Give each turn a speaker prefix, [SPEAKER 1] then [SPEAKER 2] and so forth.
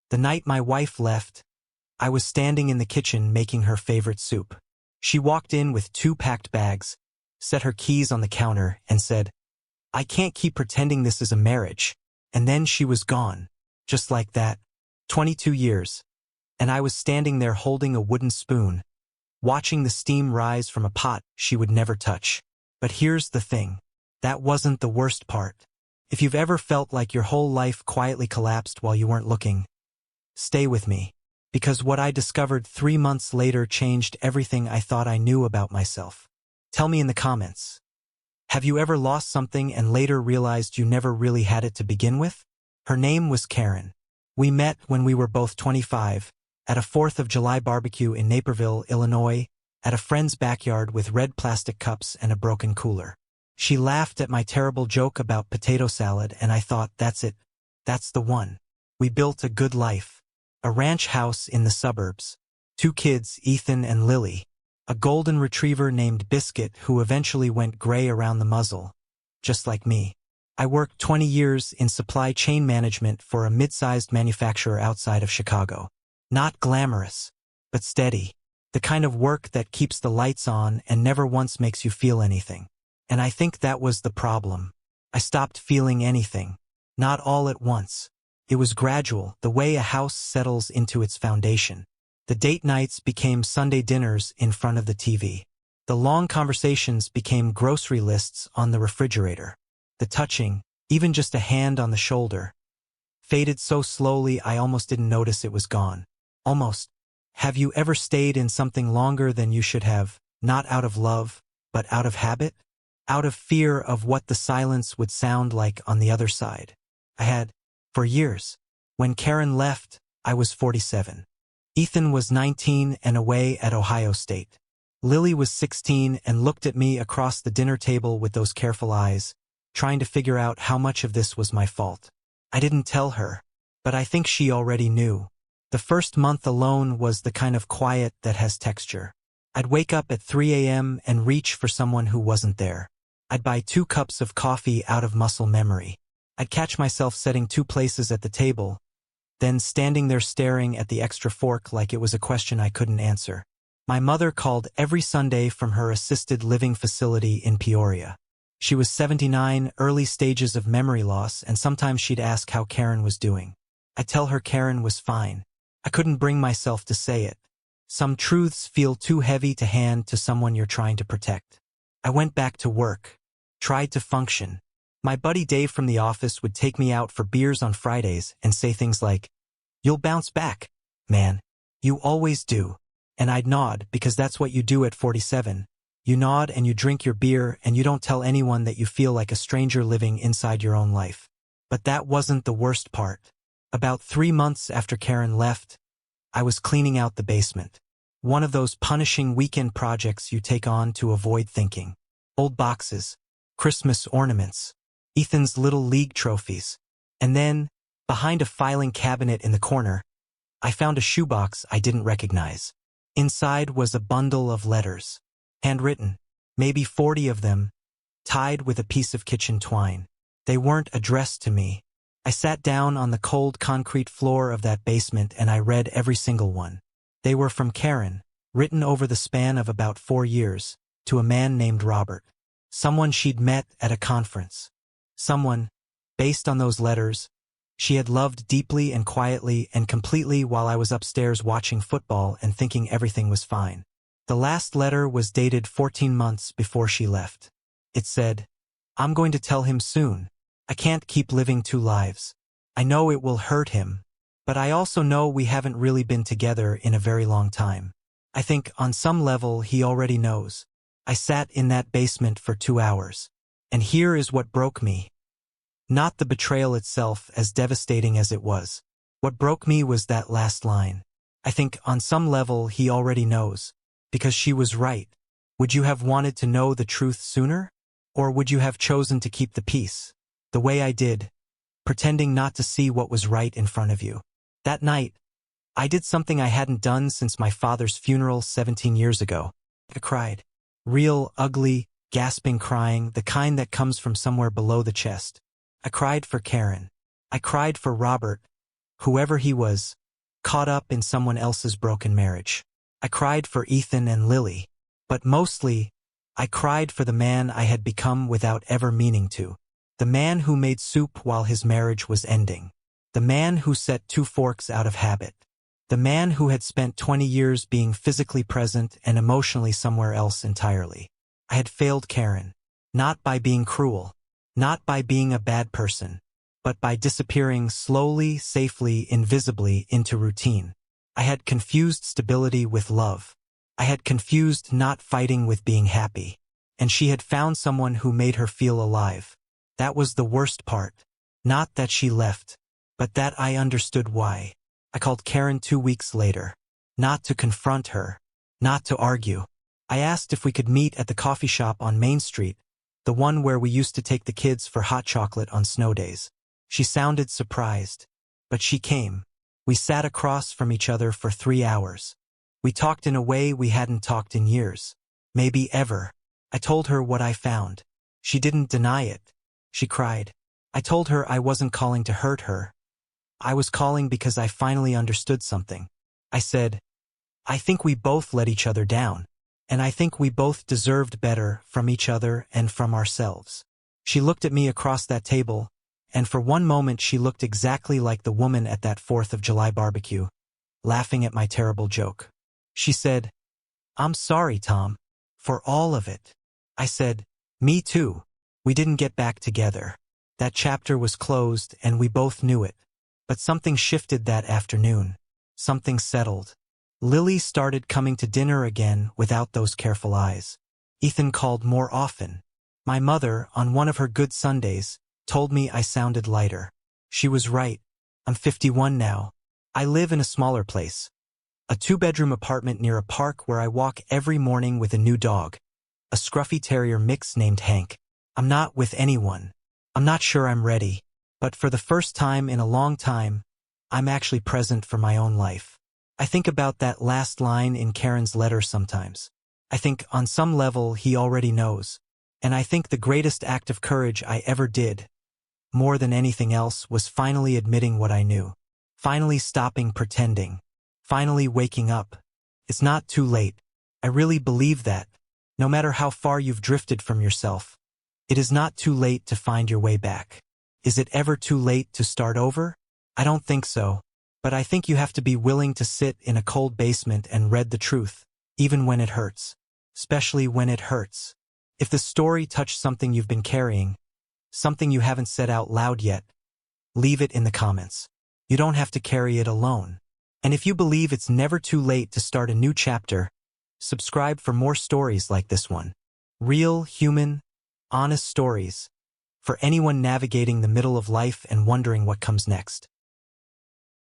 [SPEAKER 1] The night my wife left, I was standing in the kitchen making her favorite soup. She walked in with 2 packed bags, set her keys on the counter, and said, "I can't keep pretending this is a marriage." And then she was gone. Just like that. 22 years. And I was standing there holding a wooden spoon, watching the steam rise from a pot she would never touch. But here's the thing. That wasn't the worst part. If you've ever felt like your whole life quietly collapsed while you weren't looking, stay with me. Because what I discovered 3 months later changed everything I thought I knew about myself. Tell me in the comments. Have you ever lost something and later realized you never really had it to begin with? Her name was Karen. We met when we were both 25, at a 4th of July barbecue in Naperville, Illinois, at a friend's backyard with red plastic cups and a broken cooler. She laughed at my terrible joke about potato salad, and I thought, that's it. That's the one. We built a good life. A ranch house in the suburbs. 2 kids, Ethan and Lily. A golden retriever named Biscuit who eventually went gray around the muzzle. Just like me. I worked 20 years in supply chain management for a mid-sized manufacturer outside of Chicago. Not glamorous, but steady. The kind of work that keeps the lights on and never once makes you feel anything. And I think that was the problem. I stopped feeling anything. Not all at once. It was gradual, the way a house settles into its foundation. The date nights became Sunday dinners in front of the TV. The long conversations became grocery lists on the refrigerator. The touching, even just a hand on the shoulder, faded so slowly I almost didn't notice it was gone. Almost. Have you ever stayed in something longer than you should have, not out of love, but out of habit? Out of fear of what the silence would sound like on the other side? I had. For years. When Karen left, I was 47. Ethan was 19 and away at Ohio State. Lily was 16 and looked at me across the dinner table with those careful eyes, trying to figure out how much of this was my fault. I didn't tell her, but I think she already knew. The first month alone was the kind of quiet that has texture. I'd wake up at 3 a.m. and reach for someone who wasn't there. I'd buy 2 cups of coffee out of muscle memory. I'd catch myself setting 2 places at the table, then standing there staring at the extra fork like it was a question I couldn't answer. My mother called every Sunday from her assisted living facility in Peoria. She was 79, early stages of memory loss, and sometimes she'd ask how Karen was doing. I'd tell her Karen was fine. I couldn't bring myself to say it. Some truths feel too heavy to hand to someone you're trying to protect. I went back to work, tried to function. My buddy Dave from the office would take me out for beers on Fridays and say things like, "You'll bounce back, man. You always do." And I'd nod, because that's what you do at 47. You nod and you drink your beer and you don't tell anyone that you feel like a stranger living inside your own life. But that wasn't the worst part. About 3 months after Karen left, I was cleaning out the basement. One of those punishing weekend projects you take on to avoid thinking. Old boxes, Christmas ornaments, Ethan's little league trophies. And then, behind a filing cabinet in the corner, I found a shoebox I didn't recognize. Inside was a bundle of letters. Handwritten, maybe 40 of them, tied with a piece of kitchen twine. They weren't addressed to me. I sat down on the cold concrete floor of that basement and I read every single one. They were from Karen, written over the span of about 4 years, to a man named Robert. Someone she'd met at a conference. Someone, based on those letters, she had loved deeply and quietly and completely while I was upstairs watching football and thinking everything was fine. The last letter was dated 14 months before she left. It said, "I'm going to tell him soon. I can't keep living 2 lives. I know it will hurt him, but I also know we haven't really been together in a very long time. I think on some level he already knows." I sat in that basement for 2 hours. And here is what broke me. Not the betrayal itself, as devastating as it was. What broke me was that last line. I think on some level he already knows. Because she was right. Would you have wanted to know the truth sooner? Or would you have chosen to keep the peace? The way I did, pretending not to see what was right in front of you. That night, I did something I hadn't done since my father's funeral 17 years ago. I cried. Real, ugly, gasping crying, the kind that comes from somewhere below the chest. I cried for Karen. I cried for Robert. whoever he was, caught up in someone else's broken marriage. I cried for Ethan and Lily. But mostly, I cried for the man I had become without ever meaning to. The man who made soup while his marriage was ending. The man who set two forks out of habit. The man who had spent 20 years being physically present and emotionally somewhere else entirely. I had failed Karen. Not by being cruel. Not by being a bad person. But by disappearing slowly, safely, invisibly into routine. I had confused stability with love. I had confused not fighting with being happy. And she had found someone who made her feel alive. That was the worst part. Not that she left, but that I understood why. I called Karen 2 weeks later. Not to confront her. Not to argue. I asked if we could meet at the coffee shop on Main Street, the one where we used to take the kids for hot chocolate on snow days. She sounded surprised. But she came. We sat across from each other for 3 hours. We talked in a way we hadn't talked in years. Maybe ever. I told her what I found. She didn't deny it. She cried. I told her I wasn't calling to hurt her. I was calling because I finally understood something. I said, I think we both let each other down. And I think we both deserved better from each other and from ourselves. She looked at me across that table, and for one moment she looked exactly like the woman at that 4th of July barbecue, laughing at my terrible joke. She said, I'm sorry, Tom, for all of it. I said, me too. We didn't get back together. That chapter was closed and we both knew it. But something shifted that afternoon. Something settled. Lily started coming to dinner again without those careful eyes. Ethan called more often. My mother, on one of her good Sundays, told me I sounded lighter. She was right. I'm 51 now. I live in a smaller place. A 2-bedroom apartment near a park where I walk every morning with a new dog. A scruffy terrier mix named Hank. I'm not with anyone. I'm not sure I'm ready. But for the first time in a long time, I'm actually present for my own life. I think about that last line in Karen's letter sometimes. I think on some level he already knows. And I think the greatest act of courage I ever did, more than anything else, was finally admitting what I knew. Finally stopping pretending. Finally waking up. It's not too late. I really believe that. No matter how far you've drifted from yourself, it is not too late to find your way back. Is it ever too late to start over? I don't think so. But I think you have to be willing to sit in a cold basement and read the truth, even when it hurts. Especially when it hurts. If the story touched something you've been carrying, something you haven't said out loud yet, leave it in the comments. You don't have to carry it alone. And if you believe it's never too late to start a new chapter, subscribe for more stories like this one. Real, human, honest stories. For anyone navigating the middle of life and wondering what comes next.